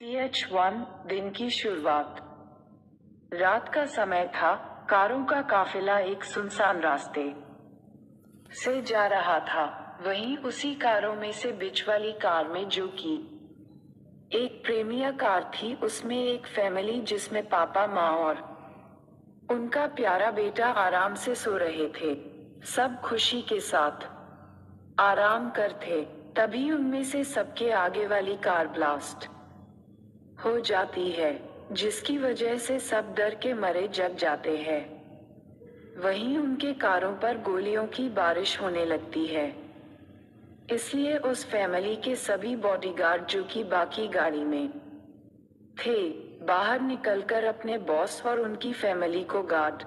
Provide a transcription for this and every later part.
CH1 दिन की शुरुआत। रात का समय था। कारों का काफिला एक सुनसान रास्ते से जा रहा था। वहीं उसी कारों में से बीच वाली कार में जो कि एक प्रीमियर कार थी, उसमें एक फैमिली जिसमें पापा, माँ और उनका प्यारा बेटा आराम से सो रहे थे। सब खुशी के साथ आराम कर थे। तभी उनमें से सबके आगे वाली कार ब्लास्ट हो जाती है, जिसकी वजह से सब डर के मारे जग जाते हैं। वहीं उनके कारों पर गोलियों की बारिश होने लगती है। इसलिए उस फैमिली के सभी बॉडीगार्ड जो कि बाकी गाड़ी में थे, बाहर निकलकर अपने बॉस और उनकी फैमिली को गार्ड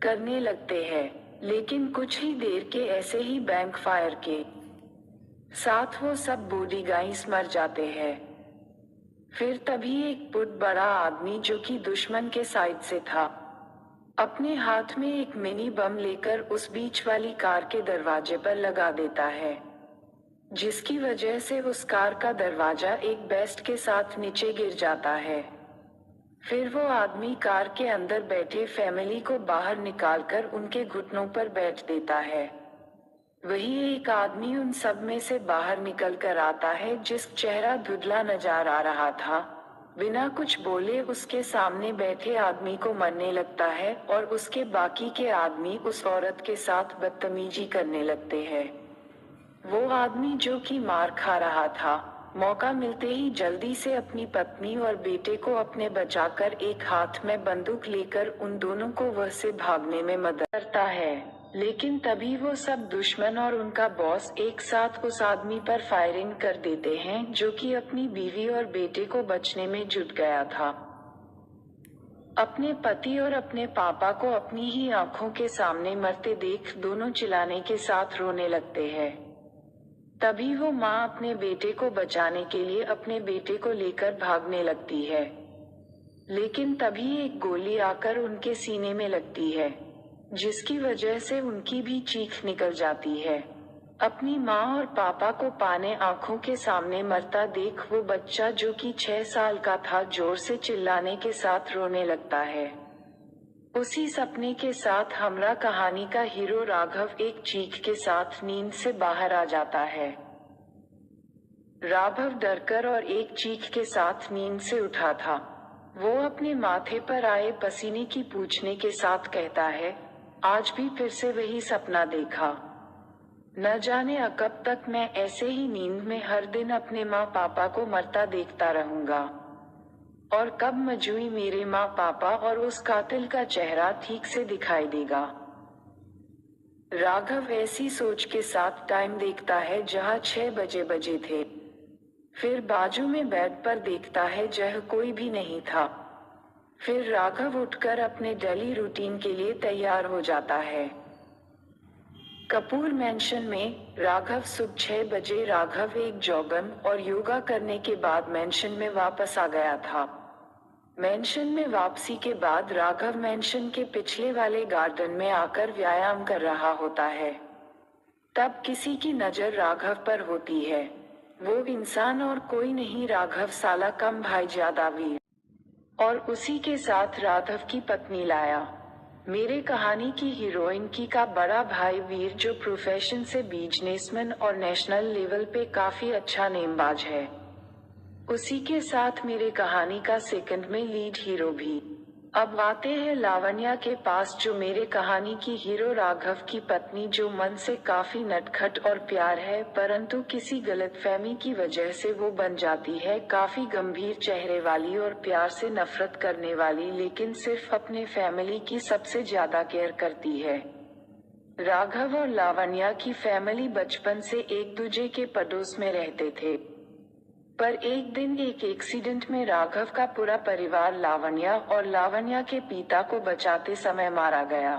करने लगते हैं। लेकिन कुछ ही देर के ऐसे ही बैंक फायर के साथ वो सब बॉडीगार्ड्स मर जाते हैं। फिर तभी एक बहुत बड़ा आदमी जो कि दुश्मन के साइड से था, अपने हाथ में एक मिनी बम लेकर उस बीच वाली कार के दरवाजे पर लगा देता है, जिसकी वजह से उस कार का दरवाजा एक बेस्ट के साथ नीचे गिर जाता है। फिर वो आदमी कार के अंदर बैठे फैमिली को बाहर निकालकर उनके घुटनों पर बैठ देता है। वही एक आदमी उन सब में से बाहर निकल कर आता है, जिस चेहरा धुंधला नजर आ रहा था। बिना कुछ बोले उसके सामने बैठे आदमी को मरने लगता है और उसके बाकी के आदमी उस औरत के साथ बदतमीजी करने लगते हैं। वो आदमी जो कि मार खा रहा था, मौका मिलते ही जल्दी से अपनी पत्नी और बेटे को अपने बचाकर एक हाथ में बंदूक लेकर उन दोनों को वह से भागने में मदद करता है। लेकिन तभी वो सब दुश्मन और उनका बॉस एक साथ उस आदमी पर फायरिंग कर देते हैं, जो कि अपनी बीवी और बेटे को बचने में जुट गया था। अपने पति और अपने पापा को अपनी ही आंखों के सामने मरते देख दोनों चिल्लाने के साथ रोने लगते हैं। तभी वो माँ अपने बेटे को बचाने के लिए अपने बेटे को लेकर भागने लगती है, लेकिन तभी एक गोली आकर उनके सीने में लगती है, जिसकी वजह से उनकी भी चीख निकल जाती है। अपनी माँ और पापा को पाने आंखों के सामने मरता देख वो बच्चा जो कि 6 साल का था, जोर से चिल्लाने के साथ रोने लगता है। उसी सपने के साथ हमारा कहानी का हीरो राघव एक चीख के साथ नींद से बाहर आ जाता है। राघव डरकर और एक चीख के साथ नींद से उठा था। वो अपने माथे पर आए पसीने की पूछने के साथ कहता है, आज भी फिर से वही सपना देखा। न जाने कब तक मैं ऐसे ही नींद में हर दिन अपने माँ पापा को मरता देखता रहूंगा, और कब मुझे मेरे माँ पापा और उस कातिल का चेहरा ठीक से दिखाई देगा। राघव ऐसी सोच के साथ टाइम देखता है, जहाँ 6 बजे थे। फिर बाजू में बेड पर देखता है, जहाँ कोई भी नहीं था। फिर राघव उठकर अपने डेली रूटीन के लिए तैयार हो जाता है। कपूर मैंशन में राघव सुबह 6 बजे राघव एक जॉगिंग और योगा करने के बाद मैंशन में वापस आ गया था। मैंशन में वापसी के बाद राघव मैंशन के पिछले वाले गार्डन में आकर व्यायाम कर रहा होता है। तब किसी की नजर राघव पर होती है। वो इंसान और कोई नहीं, राघव साला कम भाईजादा वीर, और उसी के साथ राघव की पत्नी लाया। मेरे कहानी की हीरोइन की का बड़ा भाई वीर, जो प्रोफेशन से बिजनेसमैन और नेशनल लेवल पे काफी अच्छा नेमबाज है। उसी के साथ मेरे कहानी का सेकंड में लीड हीरो भी। अब आते हैं लावण्या के पास, जो मेरे कहानी की हीरो राघव की पत्नी, जो मन से काफी नटखट और प्यार है, परंतु किसी गलतफहमी की वजह से वो बन जाती है काफी गंभीर चेहरे वाली और प्यार से नफरत करने वाली, लेकिन सिर्फ अपने फैमिली की सबसे ज्यादा केयर करती है। राघव और लावण्या की फैमिली बचपन से एक दूसरे के पड़ोस में रहते थे, पर एक दिन एक एक्सीडेंट में राघव का पूरा परिवार लावण्या और लावण्या के पिता को बचाते समय मारा गया,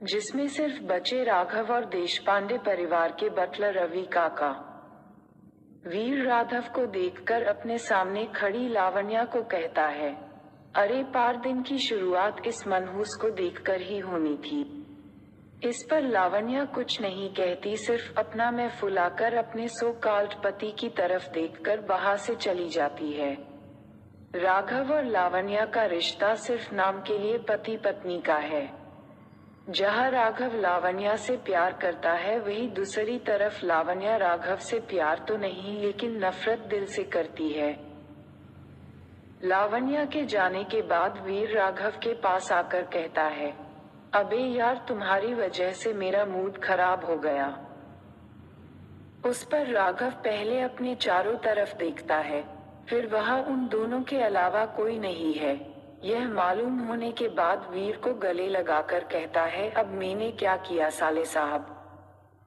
जिसमें सिर्फ बचे राघव और देशपांडे परिवार के बटलर रवि काका। वीर राघव को देखकर अपने सामने खड़ी लावण्या को कहता है, अरे पार दिन की शुरुआत इस मनहूस को देखकर ही होनी थी। इस पर लावण्या कुछ नहीं कहती, सिर्फ अपना मुंह फुलाकर अपने सो कॉल्ड पति की तरफ देखकर वहां से चली जाती है। राघव और लावण्या का रिश्ता सिर्फ नाम के लिए पति पत्नी का है। जहां राघव लावण्या से प्यार करता है, वहीं दूसरी तरफ लावण्या राघव से प्यार तो नहीं लेकिन नफरत दिल से करती है। लावण्या के जाने के बाद वीर राघव के पास आकर कहता है, अबे यार, तुम्हारी वजह से मेरा मूड खराब हो गया। उस पर राघव पहले अपने चारों तरफ देखता है, फिर वहां उन दोनों के अलावा कोई नहीं है। यह मालूम होने के बाद वीर को गले लगाकर कहता है, अब मैंने क्या किया साले साहब।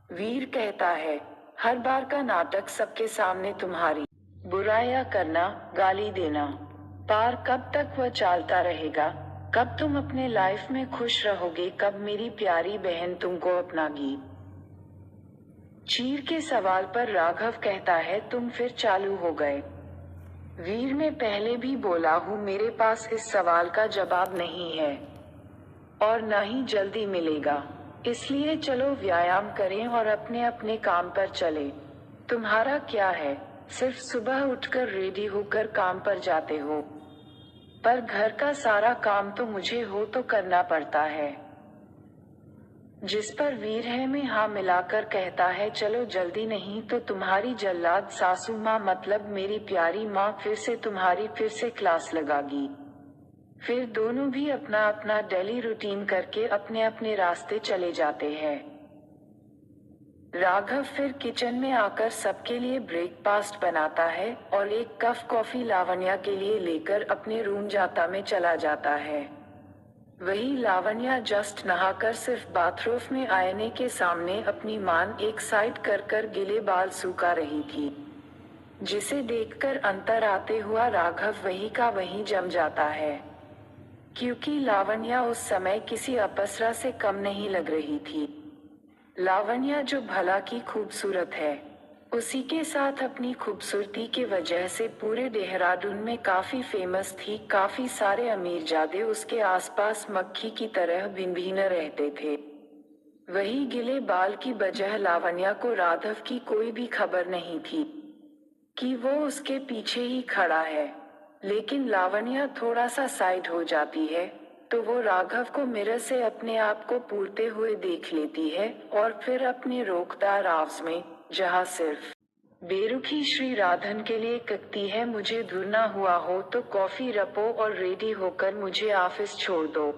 वीर कहता है, हर बार का नाटक सबके सामने तुम्हारी बुराइयां करना, गाली देना, पार कब तक वह चलता रहेगा? कब तुम अपने लाइफ में खुश रहोगे? कब मेरी प्यारी बहन तुमको अपनागी? चीर के सवाल पर राघव कहता है, तुम फिर चालू हो गए। वीर ने पहले भी बोला हूँ, मेरे पास इस सवाल का जवाब नहीं है और न ही जल्दी मिलेगा, इसलिए चलो व्यायाम करें और अपने अपने काम पर चले। तुम्हारा क्या है, सिर्फ सुबह उठकर रेडी होकर काम पर जाते हो, पर घर का सारा काम तो मुझे हो तो करना पड़ता है। जिस पर वीर है में हाँ मिलाकर कहता है, चलो जल्दी, नहीं तो तुम्हारी जल्लाद सासू माँ मतलब मेरी प्यारी माँ फिर से क्लास लगागी। फिर दोनों भी अपना अपना डेली रूटीन करके अपने अपने रास्ते चले जाते हैं। राघव फिर किचन में आकर सबके लिए ब्रेकफास्ट बनाता है और एक कप कॉफी लावण्या के लिए लेकर अपने रूम में चला जाता है। वही लावण्या जस्ट नहाकर सिर्फ बाथरूम में आईने के सामने अपनी मान एक साइड कर गीले बाल सुखा रही थी, जिसे देखकर अंतर आते हुआ राघव वही का वही जम जाता है, क्योंकि लावण्या उस समय किसी अप्सरा से कम नहीं लग रही थी। लावण्या जो भला की खूबसूरत है, उसी के साथ अपनी खूबसूरती की वजह से पूरे देहरादून में काफी फेमस थी। काफी सारे अमीरजादे उसके आसपास मक्खी की तरह भिन रहते थे। वही गिले बाल की वजह लावण्या को राघव की कोई भी खबर नहीं थी कि वो उसके पीछे ही खड़ा है। लेकिन लावण्या थोड़ा सा साइड हो जाती है तो वो राघव को मिरर से अपने आप को पूरते हुए देख लेती है और फिर अपने रोकदार आवाज में, जहाँ सिर्फ बेरुखी श्री राधन के लिए कहती है, मुझे धुरना हुआ हो तो कॉफी रपो और रेडी होकर मुझे ऑफिस छोड़ दो।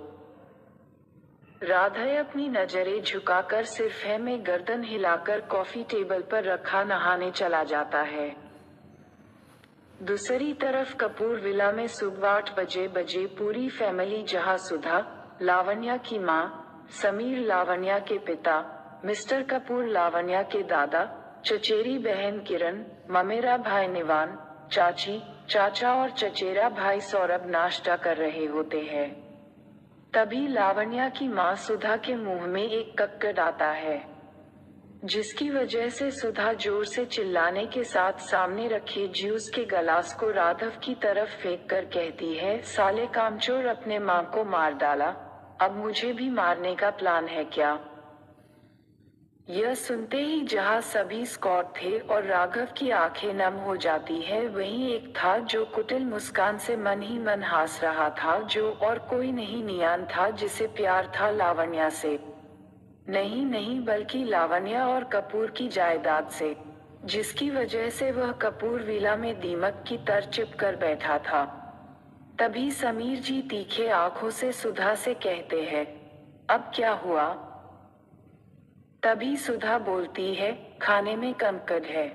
राधा अपनी नजरें झुकाकर सिर्फ है में गर्दन हिलाकर कॉफी टेबल पर रखा नहाने चला जाता है। दूसरी तरफ कपूर विला में सुबह 8 बजे पूरी फैमिली, जहां सुधा लावण्या की माँ, समीर लावण्या के पिता, मिस्टर कपूर लावण्या के दादा, चचेरी बहन किरण, ममेरा भाई निवान, चाची, चाचा और चचेरा भाई सौरभ नाश्ता कर रहे होते हैं। तभी लावण्या की माँ सुधा के मुंह में एक कक्कड़ आता है, जिसकी वजह से सुधा जोर से चिल्लाने के साथ सामने रखे जूस के गिलास को राघव की तरफ फेंक कर कहती है, साले कामचोर, अपने माँ को मार डाला, अब मुझे भी मारने का प्लान है क्या? यह सुनते ही जहाँ सभी स्कॉट थे और राघव की आंखें नम हो जाती है, वहीं एक था जो कुटिल मुस्कान से मन ही मन हंस रहा था, जो और कोई नहीं नियान था, जिसे प्यार था लावण्या से। नहीं बल्कि लावण्या और कपूर की जायदाद से, जिसकी वजह से वह कपूर विला में दीमक की तरह चिप कर बैठा था। तभी समीर जी तीखे आंखों से सुधा से कहते हैं, अब क्या हुआ? तभी सुधा बोलती है, खाने में कमकड़ है,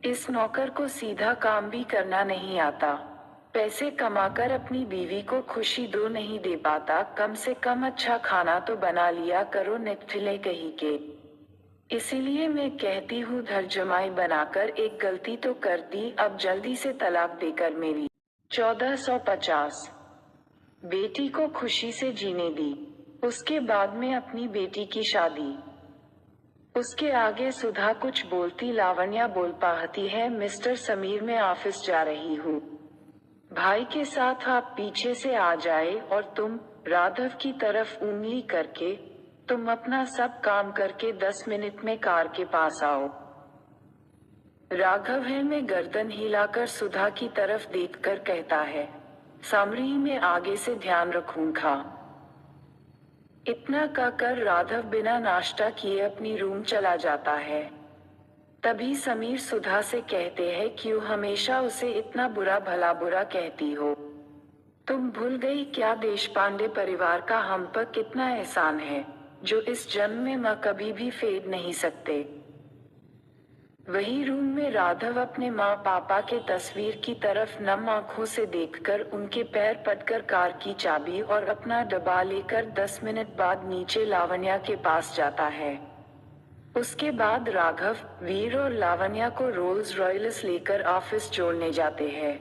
इस नौकर को सीधा काम भी करना नहीं आता, पैसे कमाकर अपनी बीवी को खुशी दो नहीं दे पाता, कम से कम अच्छा खाना तो बना लिया करो, नेटफिले कहीं के। इसीलिए मैं कहती हूँ, धर जमाई बनाकर एक गलती तो कर दी, अब जल्दी से तलाक देकर मेरी 1450 बेटी को खुशी से जीने दी, उसके बाद में अपनी बेटी की शादी। उसके आगे सुधा कुछ बोलती, लावण्या बोल पाती है, मिस्टर समीर, मैं ऑफिस जा रही हूँ, भाई के साथ आप पीछे से आ जाए और तुम, राघव की तरफ उंगली करके, तुम अपना सब काम करके 10 मिनट में कार के पास आओ। राघव है में गर्दन हिलाकर सुधा की तरफ देखकर कहता है, सामरी में आगे से ध्यान रखूंगा। इतना कहकर राघव बिना नाश्ता किए अपनी रूम चला जाता है। तभी समीर सुधा से कहते हैं, क्यों हमेशा उसे इतना बुरा भला बुरा कहती हो? तुम भूल गई क्या देशपांडे परिवार का हम पर कितना एहसान है, जो इस जन्म में माँ कभी भी फेर नहीं सकते। वही रूम में राघव अपने माँ पापा के तस्वीर की तरफ नम आंखों से देखकर उनके पैर पटकर कार की चाबी और अपना डब्बा लेकर 10 मिनट बाद नीचे लावण्या के पास जाता है। उसके बाद राघव, वीर और लावण्या को रोल्स रॉयल्स लेकर ऑफिस छोड़ने जाते हैं।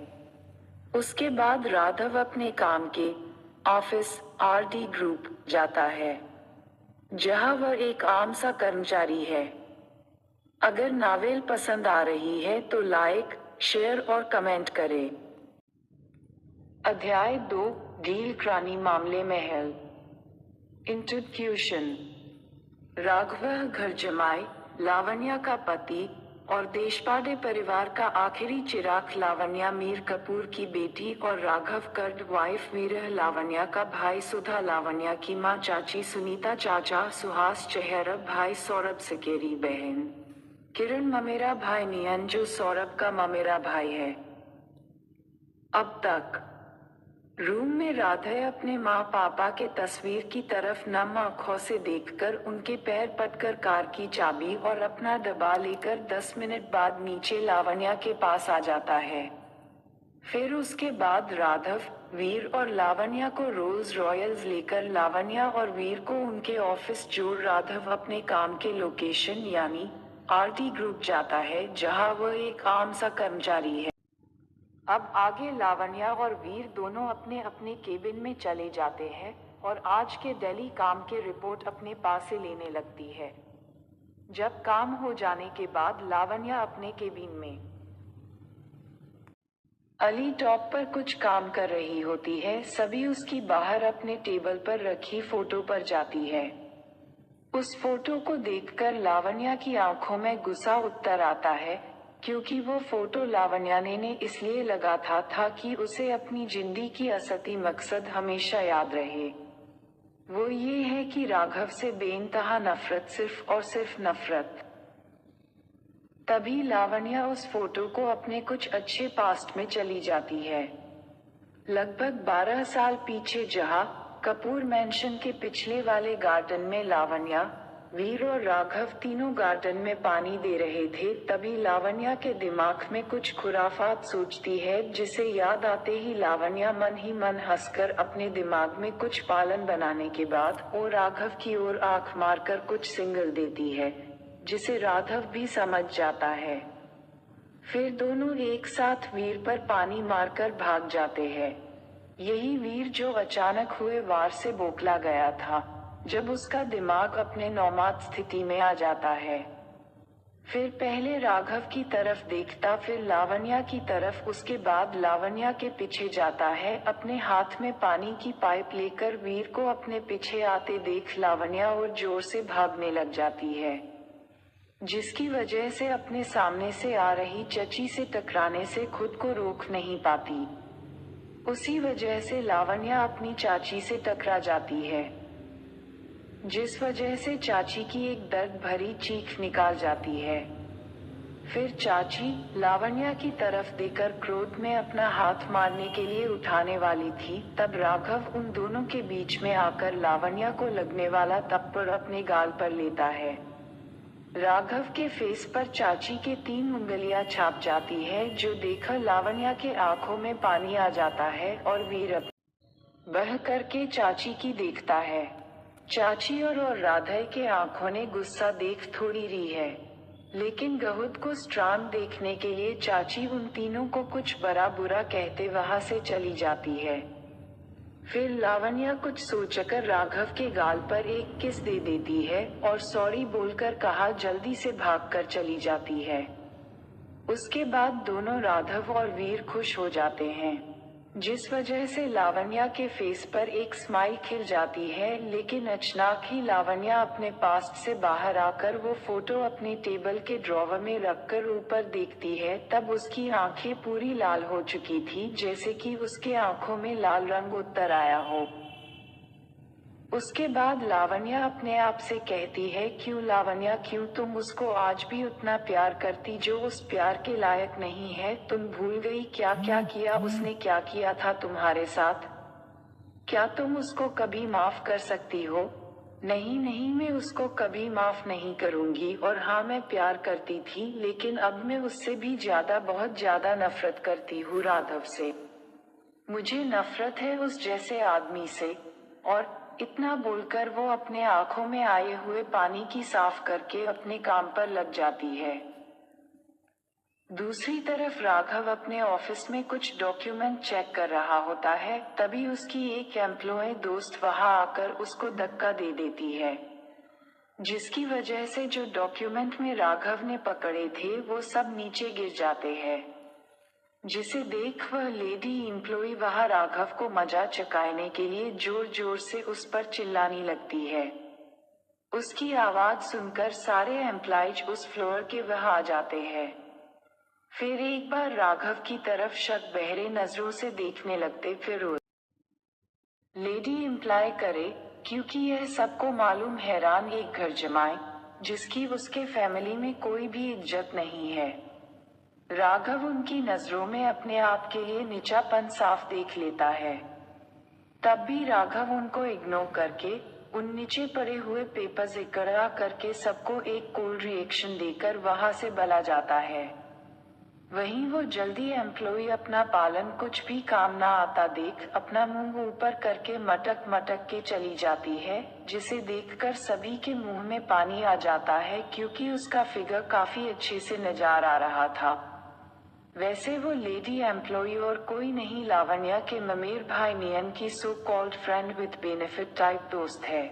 उसके बाद राघव अपने काम के ऑफिस आरडी ग्रुप जाता है, जहां वह एक आम सा कर्मचारी है। अगर नावेल पसंद आ रही है तो लाइक, शेयर और कमेंट करें। अध्याय 2, डील क्रानी मामले में हेल। इंट्रोडक्शन। राघव घर जमाई, लावण्या का पति और देशपांडे परिवार का आखिरी चिराग लावण्या मीर कपूर की बेटी और राघव कर्ड वाइफ वीरह लावण्या का भाई, सुधा लावण्या की मां, चाची सुनीता, चाचा सुहास चेहरा, भाई सौरभ सकेरी, बहन किरण ममेरा भाई नियन जो सौरभ का ममेरा भाई है। अब तक रूम में राधे अपने माँ पापा के तस्वीर की तरफ नम आंखों से देखकर उनके पैर पटकर कार की चाबी और अपना डब्बा लेकर 10 मिनट बाद नीचे लावण्या के पास आ जाता है। फिर उसके बाद राघव, वीर और लावण्या को रोल्स रॉयल्स लेकर लावण्या और वीर को उनके ऑफिस जोड़ राघव अपने काम के लोकेशन यानी आरटी ग्रुप जाता है, जहां वह एक आम सा कर्मचारी है। अब आगे लावण्या और वीर दोनों अपने अपने केबिन में चले जाते हैं और आज के दिल्ली काम के रिपोर्ट अपने पास से लेने लगती है। जब काम हो जाने के बाद लावण्या अपने केबिन में अली टॉप पर कुछ काम कर रही होती है। सभी उसकी बाहर अपने टेबल पर रखी फोटो पर जाती है। उस फोटो को देखकर लावण्या की आंखों में गुस्सा उतर आता है, क्योंकि वो फोटो लावण्या ने इसलिए लगा था कि उसे अपनी जिंदगी की असली मकसद हमेशा याद रहे। वो ये है कि राघव से बेइंतहा नफरत, सिर्फ और सिर्फ नफरत। तभी लावण्या उस फोटो को अपने कुछ अच्छे पास्ट में चली जाती है, लगभग 12 साल पीछे, जहां कपूर मैंशन के पिछले वाले गार्डन में लावण्या, वीर और राघव तीनों गार्डन में पानी दे रहे थे। तभी लावण्या के दिमाग में कुछ खुराफात सोचती है, जिसे याद आते ही लावण्या मन ही मन हंसकर अपने दिमाग में कुछ पालन बनाने के बाद वो राघव की ओर आंख मारकर कुछ सिग्नल देती है, जिसे राघव भी समझ जाता है। फिर दोनों एक साथ वीर पर पानी मारकर भाग जाते हैं। यही वीर जो अचानक हुए वार से बौखला गया था, जब उसका दिमाग अपने नौमाद स्थिति में आ जाता है। फिर पहले राघव की तरफ देखता, फिर लावण्या की तरफ, उसके बाद लावण्या के पीछे जाता है। अपने हाथ में पानी की पाइप लेकर वीर को अपने पीछे आते देख लावण्या और जोर से भागने लग जाती है, जिसकी वजह से अपने सामने से आ रही चची से टकराने से खुद को रोक नहीं पाती। उसी वजह से लावण्या अपनी चाची से टकरा जाती है, जिस वजह से चाची की एक दर्द भरी चीख निकाल जाती है। फिर चाची लावण्या की तरफ देखकर क्रोध में अपना हाथ मारने के लिए उठाने वाली थी, तब राघव उन दोनों के बीच में आकर लावण्या को लगने वाला थप्पड़ अपने गाल पर लेता है। राघव के फेस पर चाची के 3 उंगलियां छाप जाती है, जो देखकर लावण्या के आंखों में पानी आ जाता है और वीर बह करके चाची की देखता है। चाची और राधे के आंखों ने गुस्सा देख थोड़ी री है, लेकिन गहुद को स्ट्रांग देखने के लिए चाची उन तीनों को कुछ बड़ा बुरा कहते वहां से चली जाती है। फिर लावण्या कुछ सोचकर राघव के गाल पर एक किस दे देती है और सॉरी बोलकर कहा जल्दी से भागकर चली जाती है। उसके बाद दोनों राघव और वीर खुश हो जाते हैं। जिस वजह से लावण्या के फेस पर एक स्माइल खिल जाती है। लेकिन अचानक ही लावण्या अपने पास्ट से बाहर आकर वो फोटो अपनी टेबल के ड्रॉवर में रखकर ऊपर देखती है। तब उसकी आंखें पूरी लाल हो चुकी थी, जैसे कि उसके आंखों में लाल रंग उतर आया हो। उसके बाद लावण्या अपने आप से कहती है, क्यों लावण्या, क्यों तुम उसको आज भी उतना प्यार करती जो उस प्यार के लायक नहीं है? तुम भूल गई क्या क्या किया उसने, क्या किया था तुम्हारे साथ? क्या तुम उसको कभी माफ कर सकती हो? नहीं नहीं, मैं उसको कभी माफ नहीं करूंगी। और हाँ, मैं प्यार करती थी, लेकिन अब मैं उससे भी ज्यादा, बहुत ज्यादा नफरत करती हूँ राघव से। मुझे नफरत है उस जैसे आदमी से। और इतना बोलकर वो अपने आंखों में आए हुए पानी की साफ करके अपने काम पर लग जाती है। दूसरी तरफ राघव अपने ऑफिस में कुछ डॉक्यूमेंट चेक कर रहा होता है। तभी उसकी एक एम्प्लॉय दोस्त वहां आकर उसको धक्का दे देती है, जिसकी वजह से जो डॉक्यूमेंट में राघव ने पकड़े थे वो सब नीचे गिर जाते हैं। जिसे देख वह लेडी एम्प्लॉय वहां राघव को मजा चकाने के लिए जोर जोर से उस पर चिल्लाने लगती है। उसकी आवाज सुनकर सारे एम्प्लॉयज उस फ्लोर के वहां आ जाते हैं। फिर एक बार राघव की तरफ शक बहरे नजरों से देखने लगते। फिर उस लेडी एम्प्लॉय करे, क्योंकि यह सबको मालूम हैरान एक घर जमाए जिसकी उसके फैमिली में कोई भी इज्जत नहीं है। राघव उनकी नजरों में अपने आप के लिए नीचापन साफ देख लेता है। तब भी राघव उनको इग्नोर करके उन नीचे पड़े हुए पेपर्स इकट्ठा करके सबको एक कोल्ड रिएक्शन देकर वहां से चला जाता है। वहीं वो जल्दी एम्प्लॉय अपना पालन कुछ भी काम ना आता देख अपना मुंह ऊपर करके मटक मटक के चली जाती है, जिसे देखकर सभी के मुंह में पानी आ जाता है, क्योंकि उसका फिगर काफी अच्छे से नजर आ रहा था। वैसे वो लेडी एम्प्लॉय और कोई नहीं, लावण्या के ममेर भाई नियन की so called friend with benefit type दोस्त है।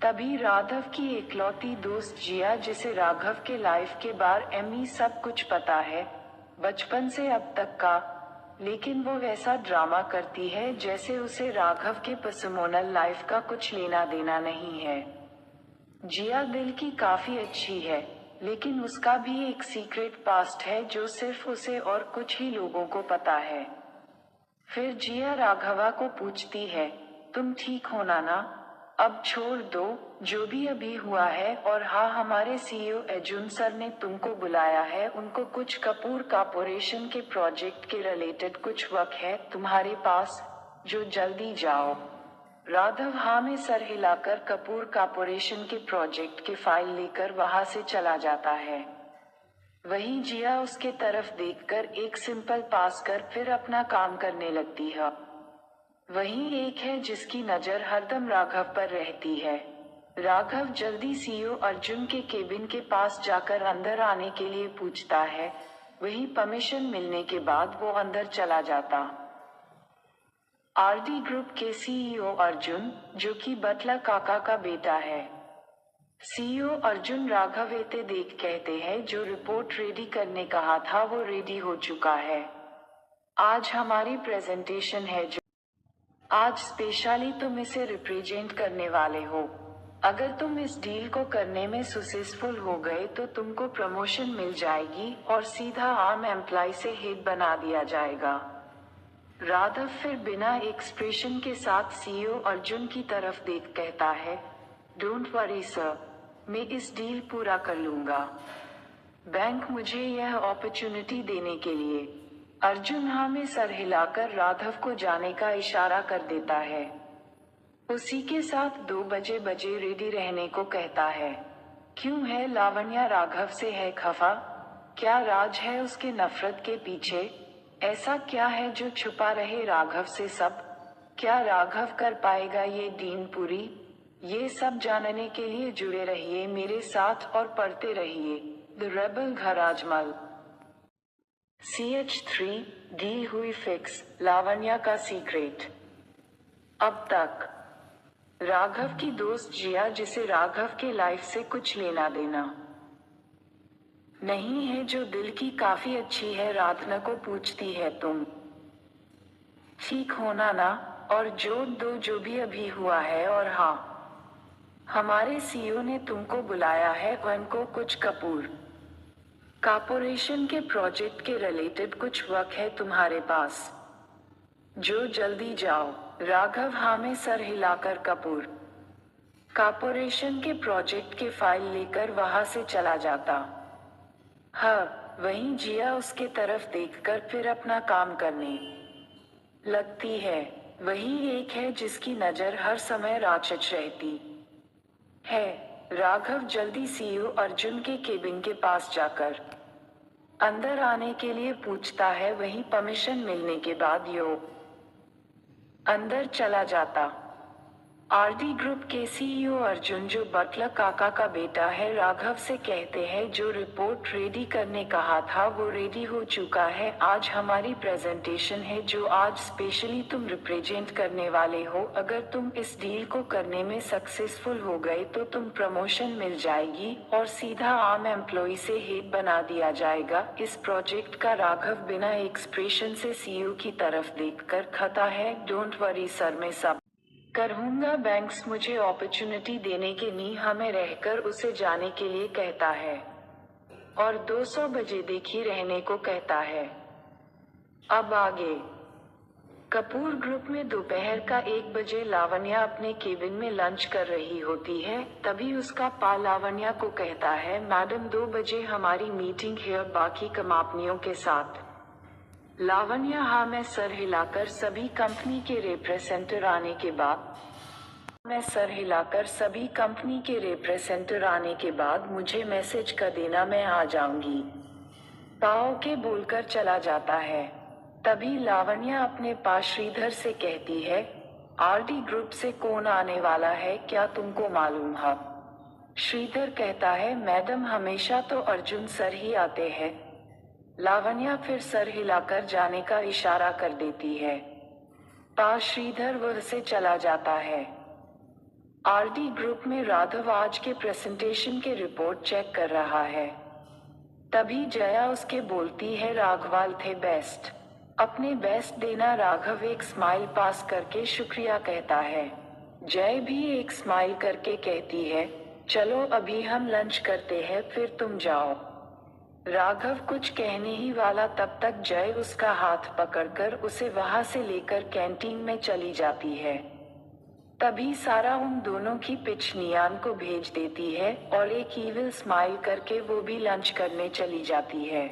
तभी राघव की इकलौती दोस्त जिया, जिसे राघव के लाइफ के बारे में सब कुछ पता है, बचपन से अब तक का, लेकिन वो वैसा ड्रामा करती है जैसे उसे राघव के पर्सनल लाइफ का कुछ लेना देना नहीं है। जिया दिल की काफी अच्छी है, लेकिन उसका भी एक सीक्रेट पास्ट है जो सिर्फ उसे और कुछ ही लोगों को पता है। फिर जिया राघवा को पूछती है, तुम ठीक हो ना? अब छोड़ दो जो भी अभी हुआ है। और हाँ, हमारे सीईओ अर्जुन सर ने तुमको बुलाया है। उनको कुछ कपूर कॉर्पोरेशन के प्रोजेक्ट के रिलेटेड कुछ वर्क है तुम्हारे पास, जो जल्दी जाओ। राघव हाँ में सर हिलाकर कपूर कॉर्पोरेशन के प्रोजेक्ट की फाइल लेकर वहां से चला जाता है। वहीं जिया उसके तरफ देखकर एक सिंपल पास कर फिर अपना काम करने लगती है। वहीं एक है जिसकी नजर हरदम राघव पर रहती है। राघव जल्दी सीईओ अर्जुन के केबिन के पास जाकर अंदर आने के लिए पूछता है। वहीं परमिशन मिलने के बाद वो अंदर चला जाता। आरडी ग्रुप के सीईओ अर्जुन, जो कि बटला काका का बेटा है। सीईओ अर्जुन राघव एते देख कहते हैं, जो रिपोर्ट रेडी करने कहा था वो रेडी हो चुका है। आज हमारी प्रेजेंटेशन है, जो आज स्पेशली तुम इसे रिप्रेजेंट करने वाले हो। अगर तुम इस डील को करने में सक्सेसफुल हो गए तो तुमको प्रमोशन मिल जाएगी और सीधा आम एम्प्लॉय से हेड बना दिया जाएगा। राघव फिर बिना एक्सप्रेशन के साथ सीईओ अर्जुन की तरफ देख कहता है, डोंट वरी सर, मैं इस डील पूरा कर लूंगा। बैंक मुझे यह अपॉर्चुनिटी देने के लिए। अर्जुन हाँ में सर हिलाकर राघव को जाने का इशारा कर देता है। उसी के साथ 2 बजे रेडी रहने को कहता है। क्यों है लावण्या राघव से है खफा? क्या राज है उसके नफरत के पीछे? ऐसा क्या है जो छुपा रहे राघव से सब? क्या राघव कर पाएगा ये डील पूरी? ये सब जानने के लिए जुड़े रहिए मेरे साथ और पढ़ते रहिए द रेबल घराजमल। CH3 डील हुई फिक्स, लावण्या का सीक्रेट। अब तक राघव की दोस्त जिया, जिसे राघव के लाइफ से कुछ लेना देना नहीं है, जो दिल की काफी अच्छी है, राधना को पूछती है, तुम ठीक होना ना, और जोड़ दो जो भी अभी हुआ है। और हाँ, हमारे सीईओ ने तुमको बुलाया है। उनको कुछ कपूर कॉर्पोरेशन के प्रोजेक्ट के रिलेटेड कुछ वर्क है तुम्हारे पास, जो जल्दी जाओ। राघव हाँ में सर हिलाकर कपूर कॉर्पोरेशन के प्रोजेक्ट के फाइल लेकर वहां से चला जाता। हाँ, वहीं जिया उसके तरफ देखकर फिर अपना काम करने लगती है। वही एक है जिसकी नजर हर समय राचच रहती है। राघव जल्दी सीईओ अर्जुन के केबिन के पास जाकर अंदर आने के लिए पूछता है। वहीं परमिशन मिलने के बाद यो अंदर चला जाता। आरडी ग्रुप के सीईओ अर्जुन, जो बटलर काका का बेटा है, राघव से कहते हैं जो रिपोर्ट रेडी करने कहा था वो रेडी हो चुका है। आज हमारी प्रेजेंटेशन है जो आज स्पेशली तुम रिप्रेजेंट करने वाले हो। अगर तुम इस डील को करने में सक्सेसफुल हो गए तो तुम प्रमोशन मिल जाएगी और सीधा आम एम्प्लॉय से हेड बना दिया जाएगा इस प्रोजेक्ट का। राघव बिना एक्सप्रेशन से सीईओ की तरफ देखकर कहता है, डोंट वरी सर, मैं सब करूंगा। बैंक्स मुझे अपॉर्चुनिटी देने के नीह में रहकर उसे जाने के लिए कहता है और 200 बजे देखी रहने को कहता है। अब आगे कपूर ग्रुप में दोपहर का 1 बजे लावण्या अपने केबिन में लंच कर रही होती है। तभी उसका पा लावण्या को कहता है, मैडम 2 बजे हमारी मीटिंग है बाकी कंपनियों के साथ। लावण्या हाँ में सर हिलाकर सभी कंपनी के रिप्रेजेंटेटिव आने के बाद मुझे मैसेज कर देना, मैं आ जाऊंगी। पाओ के बोलकर चला जाता है। तभी लावण्या अपने पास श्रीधर से कहती है, आरडी ग्रुप से कौन आने वाला है, क्या तुमको मालूम है? श्रीधर कहता है, मैडम हमेशा तो अर्जुन सर ही आते हैं। लावण्या फिर सर हिलाकर जाने का इशारा कर देती है। पास श्रीधर वह से चला जाता है। आरडी ग्रुप में राघव आज के प्रेजेंटेशन के रिपोर्ट चेक कर रहा है। तभी जया उसके बोलती है, राघवाल थे बेस्ट, अपने बेस्ट देना। राघव एक स्माइल पास करके शुक्रिया कहता है। जय भी एक स्माइल करके कहती है, चलो अभी हम लंच करते हैं, फिर तुम जाओ। राघव कुछ कहने ही वाला तब तक जय उसका हाथ पकड़कर उसे वहां से लेकर कैंटीन में चली जाती है। तभी सारा उन दोनों की पिच नियान को भेज देती है और एक ईविल स्माइल करके वो भी लंच करने चली जाती है।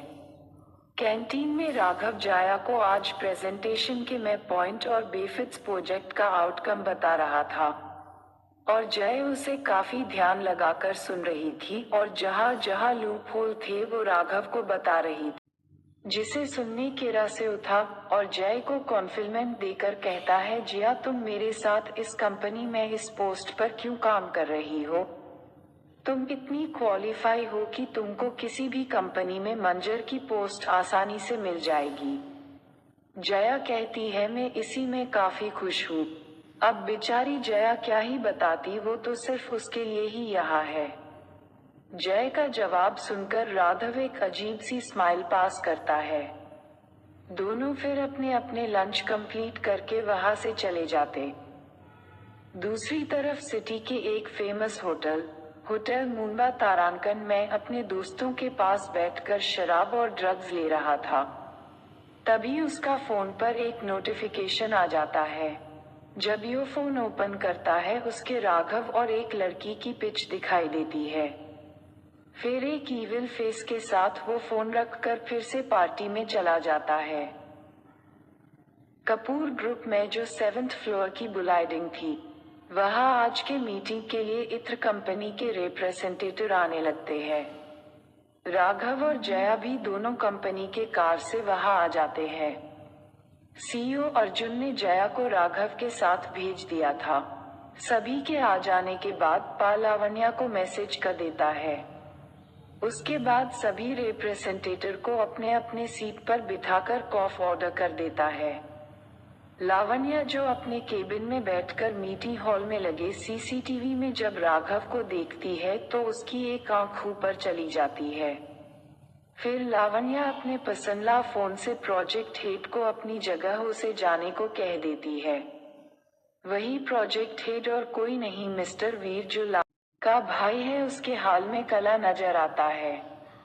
कैंटीन में राघव जया को आज प्रेजेंटेशन के मैं पॉइंट और बेनिफिट्स प्रोजेक्ट का आउटकम बता रहा था और जय उसे काफी ध्यान लगाकर सुन रही थी और जहाँ जहाँ लूप होल थे वो राघव को बता रही थी, जिसे सुनने के रस से उठा और जय को कॉन्फिडेंट देकर कहता है, जिया तुम मेरे साथ इस कंपनी में इस पोस्ट पर क्यों काम कर रही हो? तुम इतनी क्वालिफाई हो कि तुमको किसी भी कंपनी में मैनेजर की पोस्ट आसानी से मिल जाएगी। जया कहती है, मैं इसी में काफी खुश हूँ। अब बेचारी जया क्या ही बताती, वो तो सिर्फ उसके लिए ही यहाँ है। जय का जवाब सुनकर राघव एक अजीब सी स्माइल पास करता है। दोनों फिर अपने अपने लंच कंप्लीट करके वहां से चले जाते। दूसरी तरफ सिटी के एक फेमस होटल मुंबा तारांकन में अपने दोस्तों के पास बैठकर शराब और ड्रग्स ले रहा था। तभी उसका फोन पर एक नोटिफिकेशन आ जाता है। जब यो फोन ओपन करता है, उसके राघव और एक लड़की की पिच दिखाई देती है। फिर एक ईविल फेस के साथ वो फोन रखकर फिर से पार्टी में चला जाता है। कपूर ग्रुप में जो 7th फ्लोर की बिल्डिंग थी, वहां आज के मीटिंग के लिए इत्र कंपनी के रिप्रेजेंटेटिव आने लगते हैं। राघव और जया भी दोनों कंपनी के कार से वहां आ जाते हैं। सीईओ अर्जुन ने जया को राघव के साथ भेज दिया था। सभी के आ जाने के बाद लावण्या को मैसेज कर देता है। उसके बाद सभी रिप्रेजेंटेटिव को अपने अपने सीट पर बिठाकर कॉफी ऑर्डर कर देता है। लावण्या, जो अपने केबिन में बैठकर मीटिंग हॉल में लगे सीसीटीवी में जब राघव को देखती है तो उसकी एक आंख ऊपर चली जाती है। फिर लावण्या अपने पसंदीदा फोन से प्रोजेक्ट हेड को अपनी जगह से जाने को कह देती है। वही प्रोजेक्ट हेड और कोई नहीं मिस्टर वीर जो का भाई है उसके हाल में कला नजर आता है,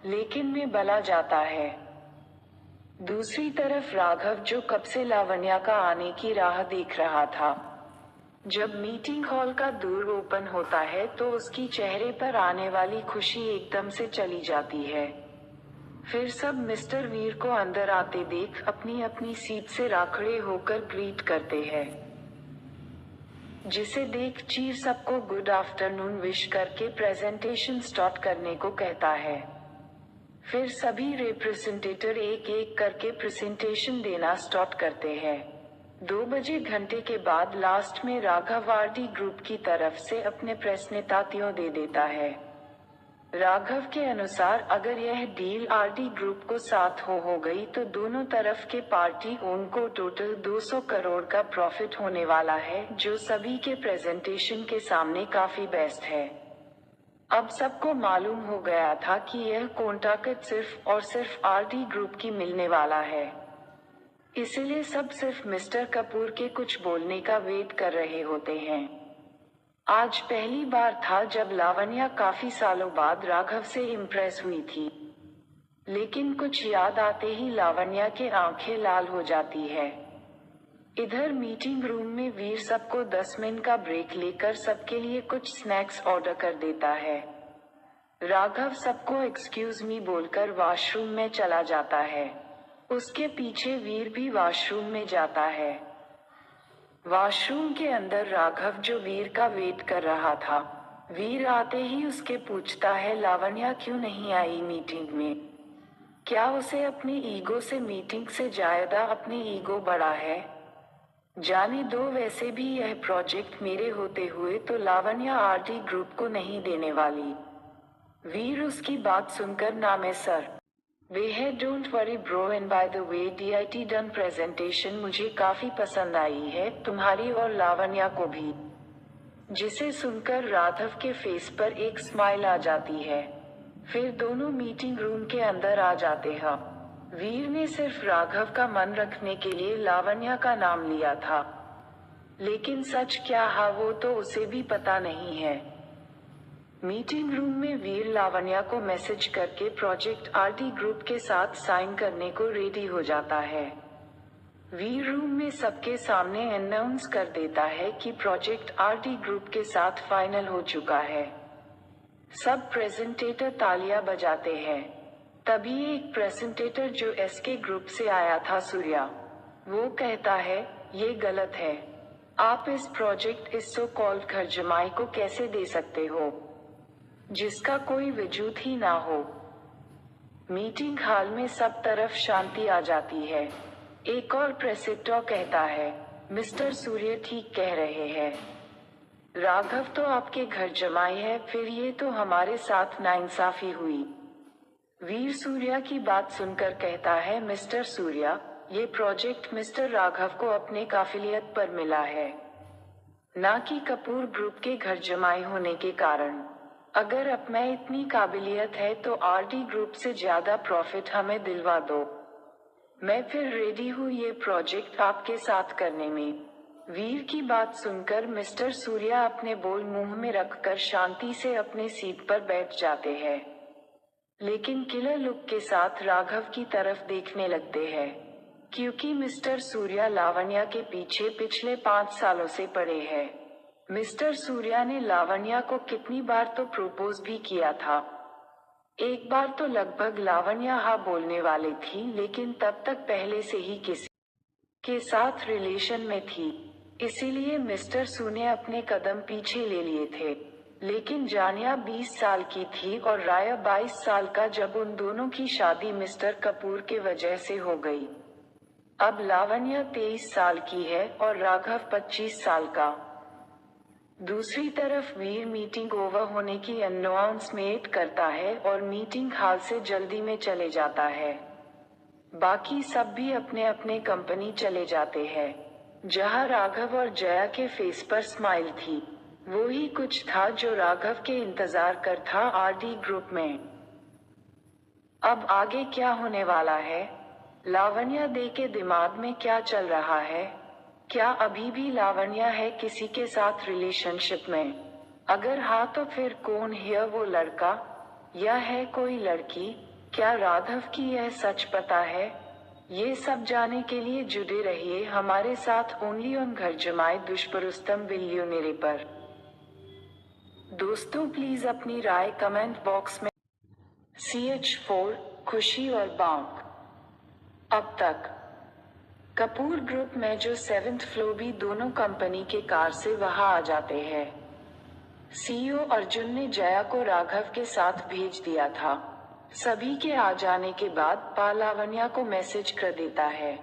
लेकिन में बला जाता है। दूसरी तरफ राघव जो कब से लावण्या का आने की राह देख रहा था। जब मीटिंग हॉल का दूर ओपन होता है तो उसकी चेहरे पर आने वाली खुशी एकदम से चली जाती है। फिर सब मिस्टर वीर को अंदर आते देख अपनी अपनी सीट से राखड़े होकर ग्रीट करते हैं, जिसे देख चीर सबको गुड आफ्टरनून विश करके प्रेजेंटेशन स्टार्ट करने को कहता है। फिर सभी रिप्रेजेंटेटर एक एक करके प्रेजेंटेशन देना स्टार्ट करते हैं। 2 बजे घंटे के बाद लास्ट में राघव आरडी ग्रुप की तरफ से अपने प्रेस नेतातियों दे देता है। राघव के अनुसार अगर यह डील आरडी ग्रुप को साथ हो गई तो दोनों तरफ के पार्टी ओन को टोटल 200 करोड़ का प्रॉफिट होने वाला है, जो सभी के प्रेजेंटेशन के सामने काफी बेस्ट है। अब सबको मालूम हो गया था कि यह कॉन्ट्रैक्ट सिर्फ और सिर्फ आरडी ग्रुप की मिलने वाला है, इसलिए सब सिर्फ मिस्टर कपूर के कुछ बोलने का वेट कर रहे होते हैं। आज पहली बार था जब लावण्या काफी सालों बाद राघव से इम्प्रेस हुई थी, लेकिन कुछ याद आते ही लावण्या के आंखें लाल हो जाती है। इधर मीटिंग रूम में वीर सबको 10 मिनट का ब्रेक लेकर सबके लिए कुछ स्नैक्स ऑर्डर कर देता है। राघव सबको एक्सक्यूज मी बोलकर वॉशरूम में चला जाता है। उसके पीछे वीर भी वॉशरूम में जाता है। वॉशरूम के अंदर राघव जो वीर का वेट कर रहा था, वीर आते ही उसके पूछता है लावण्या क्यों नहीं आई मीटिंग में। क्या उसे अपनी ईगो से मीटिंग से ज्यादा अपनी ईगो बड़ा है। जाने दो, वैसे भी यह प्रोजेक्ट मेरे होते हुए तो लावण्या आरडी ग्रुप को नहीं देने वाली। वीर उसकी बात सुनकर नामे सर वे है don't worry bro and by the way DIT done presentation मुझे काफी पसंद आई है, तुम्हारी और लावण्या को भी। जिसे सुनकर राघव के फेस पर एक स्माइल आ जाती है। फिर दोनों मीटिंग रूम के अंदर आ जाते हैं। वीर ने सिर्फ राघव का मन रखने के लिए लावण्या का नाम लिया था, लेकिन सच क्या है वो तो उसे भी पता नहीं है। मीटिंग रूम में वीर लावण्या को मैसेज करके प्रोजेक्ट आरडी ग्रुप के साथ साइन करने को रेडी हो जाता है। वीर रूम में सबके सामने अनाउंस कर देता है कि प्रोजेक्ट आरडी ग्रुप के साथ फाइनल हो चुका है। सब प्रेजेंटेटर तालियां बजाते हैं। तभी एक प्रेजेंटेटर जो एसके ग्रुप से आया था, सूर्या, वो कहता है ये गलत है। आप इस प्रोजेक्ट इस सो कॉल्ड घर जमाई को कैसे दे सकते हो जिसका कोई वजूद ही ना हो। मीटिंग हॉल में सब तरफ शांति आ जाती है। एक और प्रेसिडेंट कहता है मिस्टर सूर्य ठीक कह रहे हैं, राघव तो आपके घर जमाई है, फिर ये तो हमारे साथ नाइंसाफी हुई। वीर सूर्या की बात सुनकर कहता है मिस्टर सूर्या, ये प्रोजेक्ट मिस्टर राघव को अपने काफिलियत पर मिला है, ना कि कपूर ग्रुप के घर जमाई होने के कारण। अगर अब मैं इतनी काबिलियत है तो आरडी ग्रुप से ज्यादा प्रॉफिट हमें दिलवा दो। मैं फिर रेडी हूँ ये प्रोजेक्ट आपके साथ करने में। वीर की बात सुनकर मिस्टर सूर्या अपने बोल मुंह में रखकर शांति से अपने सीट पर बैठ जाते हैं, लेकिन किलर लुक के साथ राघव की तरफ देखने लगते हैं, क्योंकि मिस्टर सूर्या लावण्या के पीछे पिछले 5 सालों से पड़े हैं। मिस्टर सूर्या ने लावण्या को कितनी बार तो प्रपोज भी किया था। एक बार तो लगभग लावण्या हाँ बोलने वाली थी, लेकिन तब तक पहले से ही किसी के साथ रिलेशन में थी, इसीलिए मिस्टर सू ने अपने कदम पीछे ले लिए थे। लेकिन जानिया 20 साल की थी और राया 22 साल का, जब उन दोनों की शादी मिस्टर कपूर के वजह से हो गई। अब लावण्या 23 साल की है और राघव 25 साल का। दूसरी तरफ वीर मीटिंग ओवर होने की अनाउंसमेंट करता है और मीटिंग हॉल से जल्दी में चले जाता है। बाकी सब भी अपने अपने कंपनी चले जाते हैं। जहां राघव और जया के फेस पर स्माइल थी, वो ही कुछ था जो राघव के इंतजार कर था आरडी ग्रुप में। अब आगे क्या होने वाला है? लावण्या दे के दिमाग में क्या चल रहा है? क्या अभी भी लावण्या है किसी के साथ रिलेशनशिप में? अगर हाँ तो फिर कौन है वो लड़का या है कोई लड़की? क्या राघव की यह सच पता है? ये सब जानने के लिए जुड़े रहिए हमारे साथ ओनली ऑन घर जमाए दुष्परुस्तम बिलियोनेरे पर। दोस्तों प्लीज अपनी राय कमेंट बॉक्स में। CH4 खुशी और बांक। अब तक कपूर ग्रुप में जो 7th फ्लोर भी दोनों कंपनी के कार से वहां आ जाते हैं। CEO अर्जुन ने जया को राघव के साथ भेज दिया था। सभी के आ जाने के बाद लावण्या को मैसेज कर देता है।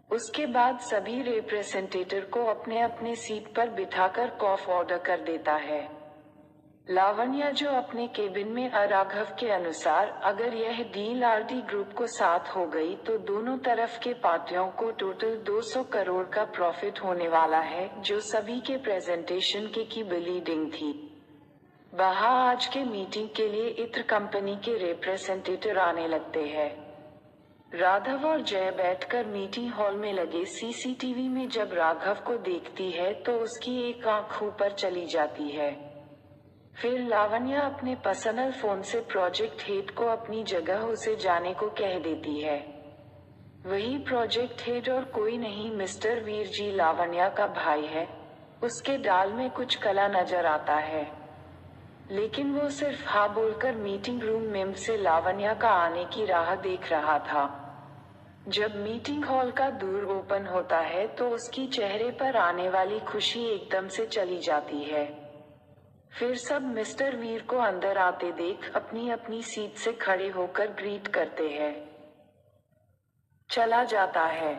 उसके बाद सभी रिप्रेजेंटेटिव को अपने अपने सीट पर बिठाकर कॉफ ऑर्डर कर देता है। लावण्या जो अपने केबिन में राघव के अनुसार अगर यह डील आरडी ग्रुप को साथ हो गई तो दोनों तरफ के पार्टियों को टोटल 200 करोड़ का प्रॉफिट होने वाला है, जो सभी के प्रेजेंटेशन की बिलीडिंग थी। वहां आज के मीटिंग के लिए इत्र कंपनी के रिप्रेजेंटेटिव आने लगते हैं। राघव और जय बैठकर मीटिंग हॉल में लगे CCTV में जब राघव को देखती है तो उसकी एक आंख ऊपर चली जाती है। फिर लावण्या अपने पर्सनल फोन से प्रोजेक्ट हेड को अपनी जगह उसे जाने को कह देती है। वही प्रोजेक्ट हेड और कोई नहीं मिस्टर वीर जी लावण्या का भाई है। उसके डाल में कुछ कला नजर आता है, लेकिन वो सिर्फ हाँ बोलकर मीटिंग रूम में से लावण्या का आने की राह देख रहा था। जब मीटिंग हॉल का दूर ओपन होता है तो उसकी चेहरे पर आने वाली खुशी एकदम से चली जाती है। फिर सब मिस्टर वीर को अंदर आते देख अपनी अपनी सीट से खड़े होकर ग्रीट करते हैं। चला जाता है।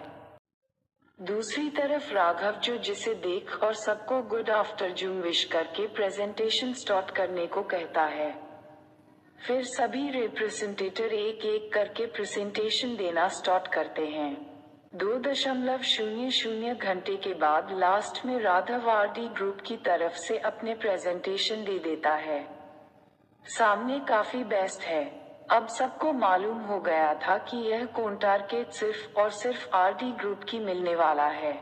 दूसरी तरफ राघव जो जिसे देख और सबको गुड आफ्टरनून विश करके प्रेजेंटेशन स्टार्ट करने को कहता है। फिर सभी रिप्रेजेंटेटिव एक एक करके प्रेजेंटेशन देना स्टार्ट करते हैं। 2.00 घंटे के बाद लास्ट में राघव आरडी ग्रुप की तरफ से अपने प्रेजेंटेशन दे देता है। सामने काफी बेस्ट है। अब सबको मालूम हो गया था कि यह कॉन्ट्रैक्ट सिर्फ और सिर्फ आरडी ग्रुप की मिलने वाला है,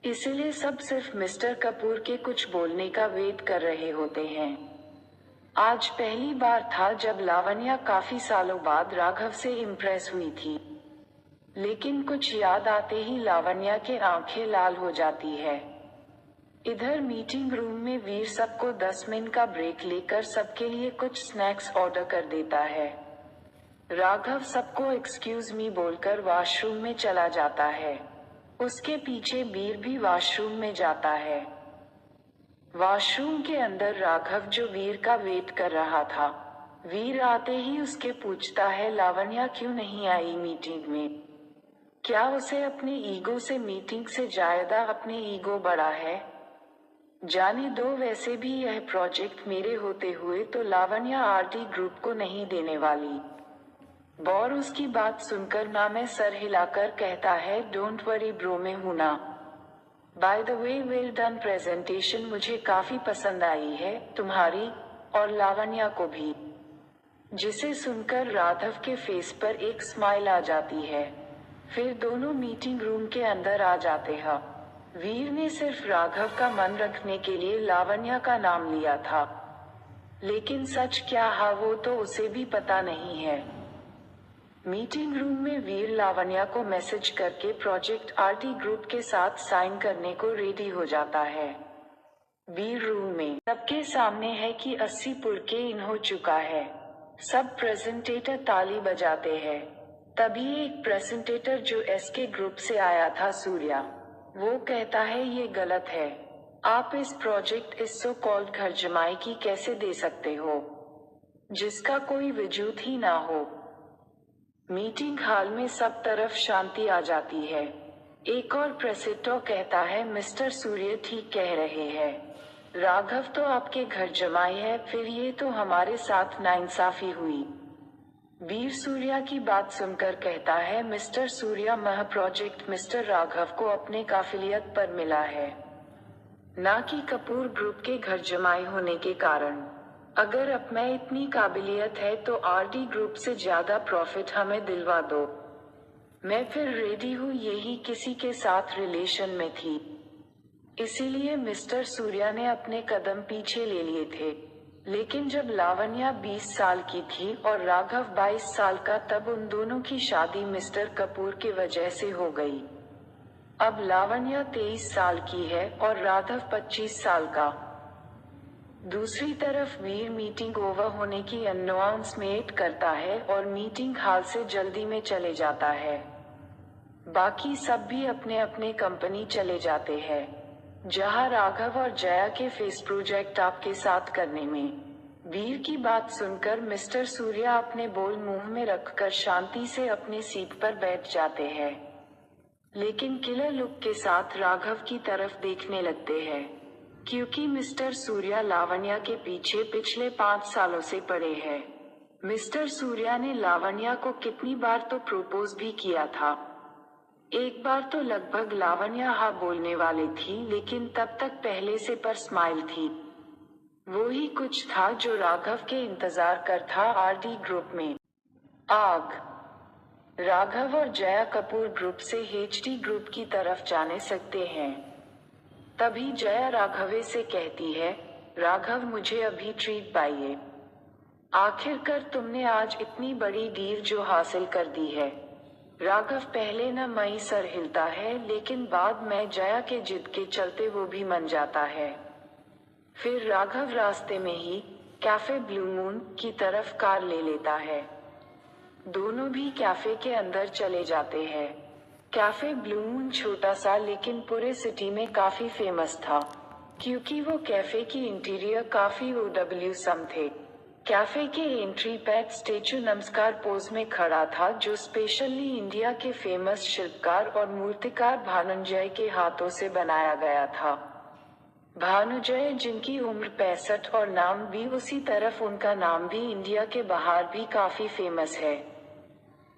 इसीलिए सब सिर्फ मिस्टर कपूर के कुछ बोलने का वेट कर रहे होते हैं। आज पहली बार था जब लावण्या काफी सालों बाद राघव से इम्प्रेस हुई थी, लेकिन कुछ याद आते ही लावण्या के आंखें लाल हो जाती है। इधर मीटिंग रूम में वीर सबको 10 मिनट का ब्रेक लेकर सबके लिए कुछ स्नैक्स ऑर्डर कर देता है। राघव सबको एक्सक्यूज मी बोलकर वॉशरूम में चला जाता है। उसके पीछे वीर भी वॉशरूम में जाता है। वॉशरूम के अंदर राघव जो वीर का वेट कर रहा था, वीर आते ही उसके पूछता है लावण्या क्यों नहीं आई मीटिंग में? क्या उसे अपने ईगो से मीटिंग से ज्यादा अपने ईगो बड़ा है? जाने दो, वैसे भी यह प्रोजेक्ट मेरे होते हुए तो लावण्या आरडी ग्रुप को नहीं देने वाली। बौर उसकी बात सुनकर ना में सर हिलाकर कहता है डोंट वरी ब्रो, मैं हूं ना। By the way well done presentation, मुझे काफी पसंद आई है, तुम्हारी और लावण्या को भी। जिसे सुनकर राघव के फेस पर एक स्माइल आ जाती है। फिर दोनों मीटिंग रूम के अंदर आ जाते हैं। वीर ने सिर्फ राघव का मन रखने के लिए लावण्या का नाम लिया था, लेकिन सच क्या है वो तो उसे भी पता नहीं है। मीटिंग रूम में वीर लावण्या को मैसेज करके प्रोजेक्ट आरटी ग्रुप के साथ साइन करने को रेडी हो जाता है। वीर रूम में सबके सामने है कि 80 पुरके इन हो चुका है। सब प्रेजेंटेटर ताली बजाते हैं। तभी एक प्रेजेंटेटर जो एसके ग्रुप से आया था, सूर्या, वो कहता है ये गलत है। आप इस प्रोजेक्ट इस सो कॉल्ड घर जमाई की कैसे दे सकते हो, जिसका कोई वजूद ही ना हो। मीटिंग हॉल में सब तरफ शांति आ जाती है। एक और प्रेसिडेंट कहता है मिस्टर सूर्य ठीक कह रहे हैं, राघव तो आपके घर जमाई है, फिर ये तो हमारे साथ नाइंसाफी हुई। वीर सूर्या की बात सुनकर कहता है मिस्टर सूर्या, मह प्रोजेक्ट मिस्टर राघव को अपने काफिलियत पर मिला है, ना कि कपूर ग्रुप के घर जमाई होने के कारण। अगर अब में इतनी काबिलियत है तो आरडी ग्रुप से ज्यादा प्रॉफिट हमें दिलवा दो। मैं फिर रेडी हूँ, यही किसी के साथ रिलेशन में थी। इसीलिए मिस्टर सूर्या ने अपने कदम पीछे ले लिए थे। लेकिन जब लावण्या 20 साल की थी और राघव 22 साल का, तब उन दोनों की शादी मिस्टर कपूर की वजह से हो गई। अब लावण्या 23 साल की है और राघव 25 साल का। दूसरी तरफ वीर मीटिंग ओवर होने की अनाउंसमेंट करता है और मीटिंग हाल से जल्दी में चले जाता है। बाकी सब भी अपने अपने कंपनी चले जाते हैं, जहां राघव और जया के फेस प्रोजेक्ट आपके साथ करने में। वीर की बात सुनकर मिस्टर सूर्या अपने बोल मुंह में रखकर शांति से अपनी सीट पर बैठ जाते हैं, लेकिन किलर लुक के साथ राघव की तरफ देखने लगते हैं, क्योंकि मिस्टर सूर्या लावण्या के पीछे पिछले 5 सालों से पड़े हैं। मिस्टर सूर्या ने लावण्या को कितनी बार तो प्रपोज भी किया था। एक बार तो लगभग लावण्या हाँ बोलने वाली थी, लेकिन तब तक पहले से पर स्माइल थी। वो ही कुछ था जो राघव के इंतजार कर था आरडी ग्रुप में। आग। राघव और जया कपूर ग्रुप से एचडी ग्रुप की तरफ जाने सकते हैं। तभी जया राघवे से कहती है, राघव मुझे अभी ट्रीट पाइए। आखिरकार तुमने आज इतनी बड़ी डील जो हासिल कर दी है। राघव पहले न मई सर हिलता है, लेकिन बाद में जया के जिद के चलते वो भी मान जाता है। फिर राघव रास्ते में ही कैफे ब्लू मून की तरफ कार ले लेता है। दोनों भी कैफे के अंदर चले जाते हैं। कैफे ब्लू मून छोटा सा लेकिन पूरे सिटी में काफी फेमस था, क्योंकि वो कैफे की इंटीरियर काफी OW सम थे। कैफे के एंट्री पैड स्टेचू नमस्कार पोज में खड़ा था, जो स्पेशली इंडिया के फेमस शिल्पकार और मूर्तिकार भानुजय के हाथों से बनाया गया था। भानुजय जिनकी उम्र 65 और नाम भी उसी तरफ उनका नाम भी इंडिया के बाहर भी काफी फेमस है।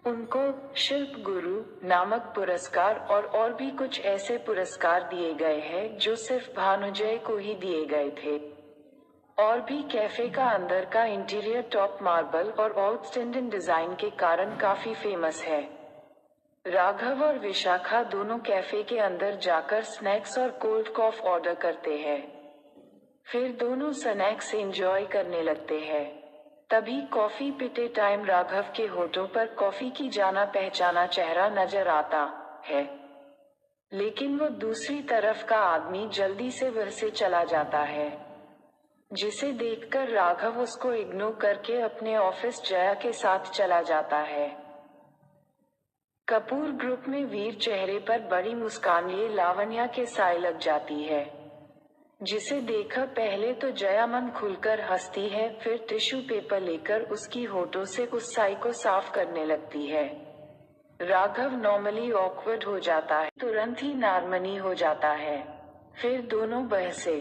उनको शिल्प गुरु नामक पुरस्कार और भी कुछ ऐसे पुरस्कार दिए गए हैं जो सिर्फ भानुजय को ही दिए गए थे। और भी कैफे का अंदर का इंटीरियर टॉप मार्बल और आउटस्टैंडिंग डिजाइन के कारण काफी फेमस है। राघव और विशाखा दोनों कैफे के अंदर जाकर स्नैक्स और कोल्ड कॉफी ऑर्डर करते हैं। फिर दोनों स्नैक्स एंजॉय करने लगते हैं। तभी कॉफी पीते टाइम राघव के होठों पर कॉफी की जाना पहचाना चेहरा नजर आता है, लेकिन वो दूसरी तरफ का आदमी जल्दी से वह से चला जाता है, जिसे देखकर राघव उसको इग्नोर करके अपने ऑफिस जया के साथ चला जाता है। कपूर ग्रुप में वीर चेहरे पर बड़ी मुस्कान लिए लावण्या के साए लग जाती है, जिसे देखकर पहले तो जया मन खुलकर हंसती है, फिर टिश्यू पेपर लेकर उसकी होठों से उस साए को साफ करने लगती है। राघव नॉर्मली ऑकवर्ड हो जाता है, तुरंत ही नॉर्मली हो जाता है। फिर दोनों बहसे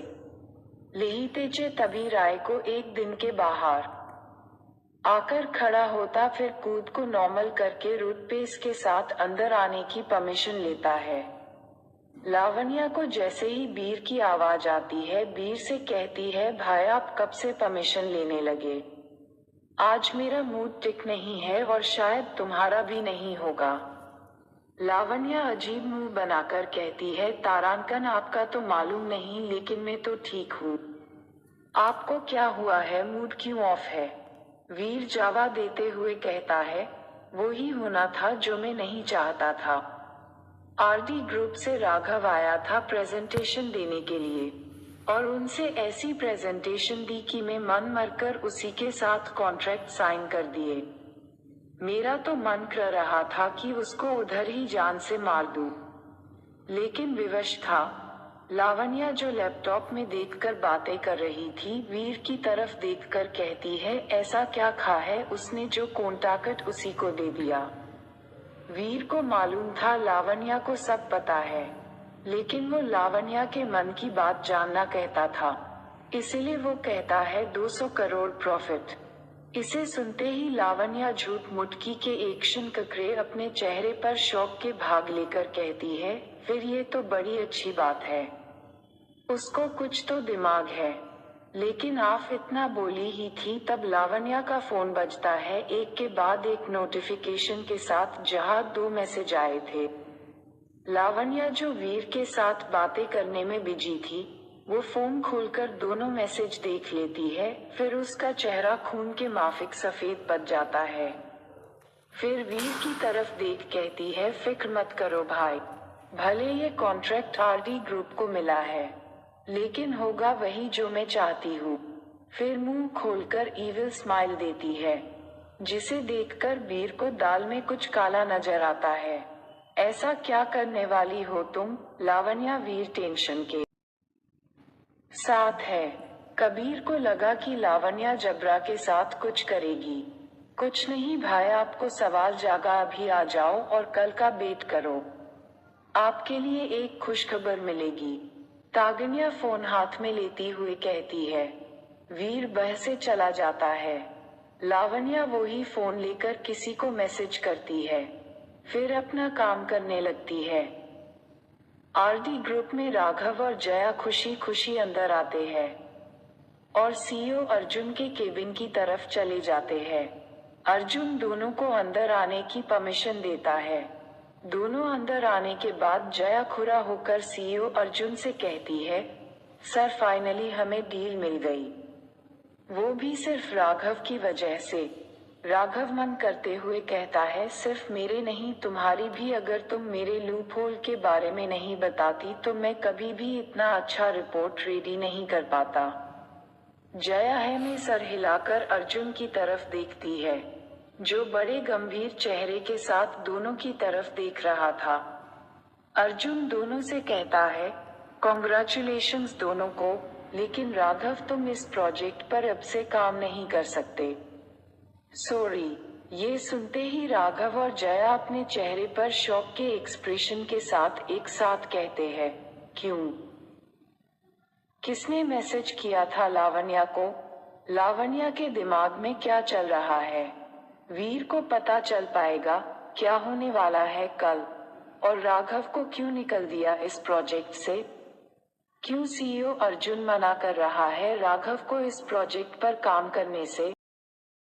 लेहितेचे, तभी राय को एक दिन के बाहर आकर खड़ा होता, फिर कूद को नॉर्मल करके रूटपेस के साथ अंदर आने की परमिशन लेता है। लावण्या को जैसे ही बीर की आवाज आती है, बीर से कहती है, भाई आप कब से परमिशन लेने लगे? आज मेरा मूड ठीक नहीं है और शायद तुम्हारा भी नहीं होगा। लावण्या अजीब मुंह बनाकर कहती है, तारांकन आपका तो मालूम नहीं, लेकिन मैं तो ठीक हूँ। आपको क्या हुआ है, मूड क्यों ऑफ है? वीर जवाब देते हुए कहता है, वो ही होना था जो मैं नहीं चाहता था। आरडी ग्रुप से राघव आया था प्रेजेंटेशन देने के लिए, और उनसे ऐसी प्रेजेंटेशन दी कि मैं मन मरकर उसी के साथ कॉन्ट्रैक्ट साइन कर दिए। मेरा तो मन कर रहा था कि उसको उधर ही जान से मार दूं, लेकिन विवश था। लावण्या जो लैपटॉप में देखकर बातें कर रही थी, वीर की तरफ देखकर कहती है, ऐसा क्या खा है उसने जो कॉन्टैक्ट उसी को दे दिया? वीर को मालूम था लावण्या को सब पता है, लेकिन वो लावण्या के मन की बात जानना कहता था, इसलिए वो कहता है 200 करोड़ प्रॉफिट। इसे सुनते ही लावण्या झूठ मुटकी के एक्शन ककरे अपने चेहरे पर शौक के भाग लेकर कहती है, फिर ये तो बड़ी अच्छी बात है, उसको कुछ तो दिमाग है। लेकिन आप इतना बोली ही थी तब लावण्या का फोन बजता है, एक के बाद एक नोटिफिकेशन के साथ, जहां 2 मैसेज आए थे। लावण्या जो वीर के साथ बातें करने में बिजी थी, वो फोन खोलकर दोनों मैसेज देख लेती है, फिर उसका चेहरा खून के माफिक सफेद बन जाता है। फिर वीर की तरफ देख कहती है, फिक्र मत करो भाई, भले ये कॉन्ट्रैक्ट आरडी ग्रुप को मिला है, लेकिन होगा वही जो मैं चाहती हूँ। फिर मुंह खोलकर ईविल स्माइल देती है, जिसे देखकर वीर को दाल में कुछ काला नजर आता है। ऐसा क्या करने वाली हो तुम? लावण्या वीर टेंशन के साथ है। कबीर को लगा कि लावण्या जबरा के साथ कुछ करेगी। कुछ नहीं भाई, आपको सवाल जागा, अभी आ जाओ और कल का वेट करो, आपके लिए एक खुशखबर मिलेगी। तागनिया फोन हाथ में लेती हुए कहती है। वीर बह से चला जाता है। लावण्या वो ही फोन लेकर किसी को मैसेज करती है, फिर अपना काम करने लगती है। आरडी ग्रुप में राघव और जया खुशी खुशी अंदर आते हैं और सीईओ अर्जुन के केबिन की तरफ चले जाते हैं। अर्जुन दोनों को अंदर आने की परमिशन देता है। दोनों अंदर आने के बाद जया खुरा होकर सीईओ अर्जुन से कहती है, सर फाइनली हमें डील मिल गई, वो भी सिर्फ राघव की वजह से। राघव मन करते हुए कहता है, सिर्फ मेरे नहीं तुम्हारी भी, अगर तुम मेरे लूप होल के बारे में नहीं बताती तो मैं कभी भी इतना अच्छा रिपोर्ट रेडी नहीं कर पाता। जया है में सर हिलाकर अर्जुन की तरफ देखती है, जो बड़े गंभीर चेहरे के साथ दोनों की तरफ देख रहा था। अर्जुन दोनों से कहता है, कॉन्ग्रेचुलेशंस दोनों को, लेकिन राघव तुम इस प्रोजेक्ट पर अब से काम नहीं कर सकते। सॉरी। ये सुनते ही राघव और जया अपने चेहरे पर शॉक के एक्सप्रेशन के साथ एक साथ कहते हैं, क्यों? किसने मैसेज किया था लावण्या को? लावण्या के दिमाग में क्या चल रहा है? वीर को पता चल पाएगा क्या होने वाला है कल? और राघव को क्यों निकल दिया इस प्रोजेक्ट से? क्यों सीईओ अर्जुन मना कर रहा है राघव को इस प्रोजेक्ट पर काम करने से?